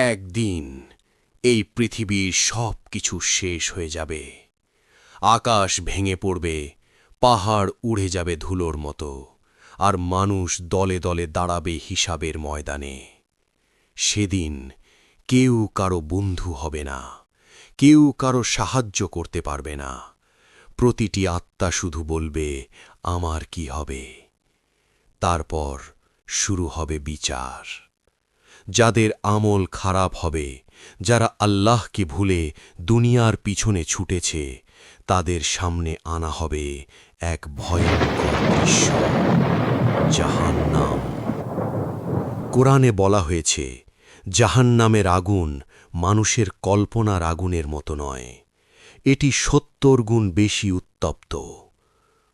একদিন এই পৃথিবীর সব কিছু শেষ হয়ে যাবে। আকাশ ভেঙে পড়বে, পাহাড় উড়ে যাবে ধুলোর মতো, আর মানুষ দলে দলে দাঁড়াবে হিসাবের ময়দানে। সেদিন কেউ কারো বন্ধু হবে না, কেউ কারো সাহায্য করতে পারবে না। প্রতিটি আত্মা শুধু বলবে, আমার কি হবে? তারপর শুরু হবে বিচার। যাদের আমল খারাপ হবে, যারা আল্লাহকে ভুলে দুনিয়ার পিছনে ছুটেছে, তাদের সামনে আনা হবে এক ভয়ঙ্কর দৃশ্য, জাহান্নাম। কোরআনে বলা হয়েছে, জাহান্নামের আগুন মানুষের কল্পনার আগুনের মতো নয়, এটি ৭০ গুণ বেশি উত্তপ্ত।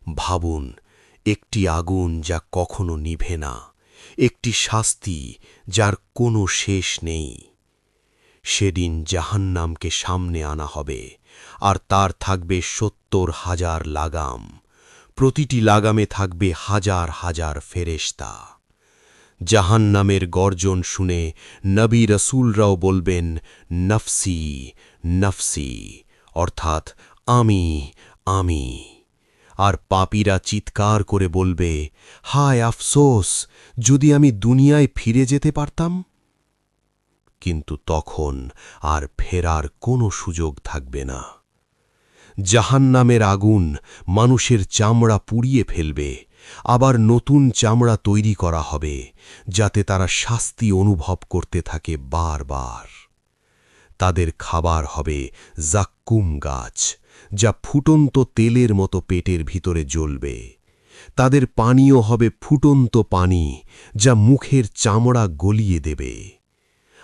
ভাবুন, একটি আগুন যা কখনো নিভে না, একটি শাস্তি যার কোনো শেষ নেই। সেদিন জাহান্নামকে সামনে আনা হবে, আর তার থাকবে ৭০,০০০ লাগাম। প্রতিটি লাগামে থাকবে হাজার হাজার ফেরেশতা। জাহান্নামের গর্জন শুনে নবী রসুলরাও বলবেন, নফসি নফসি, অর্থাৎ আমি আমি। আর পাপীরা চিৎকার করে বলবে, হায় আফসোস, যদি আমি দুনিয়ায় ফিরে যেতে পারতাম। কিন্তু তখন আর ফেরার কোনো সুযোগ থাকবে না। জাহান্নামের আগুন মানুষের চামড়া পুড়িয়ে ফেলবে, আবার নতুন চামড়া তৈরি করা হবে, যাতে তারা শাস্তি অনুভব করতে থাকে বারবার। তাদের খাবার হবে জাক্কুম গাছ, যা ফুটন্ত তেলের মতো পেটের ভিতরে জ্বলবে। তাদের পানীয় হবে ফুটন্ত পানি, যা মুখের চামড়া গলিয়ে দেবে।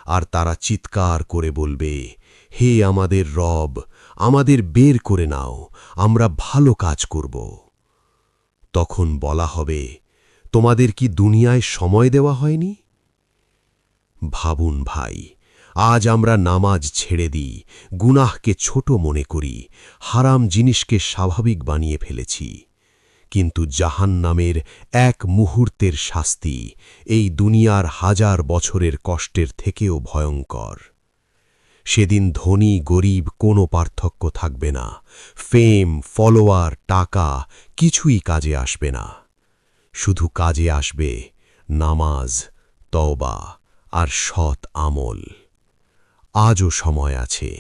আর তারা চিৎকার করে বলবে, হে আমাদের রব, আমাদের বের করে নাও, আমরা ভালো কাজ করব। তখন বলা হবে, তোমাদের কি দুনিয়ায় সময় দেওয়া হয়নি? ভাবুন ভাই, আজ আমরা নামাজ ছেড়ে দিই, গুনাহকে ছোট মনে করি, হারাম জিনিসকে স্বাভাবিক বানিয়ে ফেলেছি। কিন্তু জাহান্নামের এক মুহূর্তের শাস্তি এই দুনিয়ার হাজার বছরের কষ্টের থেকেও ভয়ঙ্কর। সেদিন ধনী গরিব কোনো পার্থক্য থাকবে না, ফেম, ফলোয়ার, টাকা কিছুই কাজে আসবে না। শুধু কাজে আসবে নামাজ, তওবা আর সৎ আমল। আজও সময় আছে,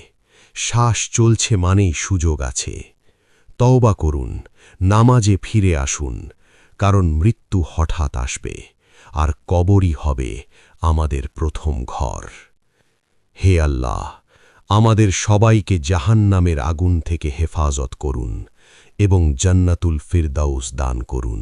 শ্বাস চলছে মানেই সুযোগ আছে। তওবা করুন, নামাজে ফিরে আসুন, কারণ মৃত্যু হঠাৎ আসবে, আর কবরই হবে আমাদের প্রথম ঘর। হে আল্লাহ, আমাদের সবাইকে জাহান্নামের আগুন থেকে হেফাজত করুন এবং জান্নাতুল ফিরদাউস দান করুন।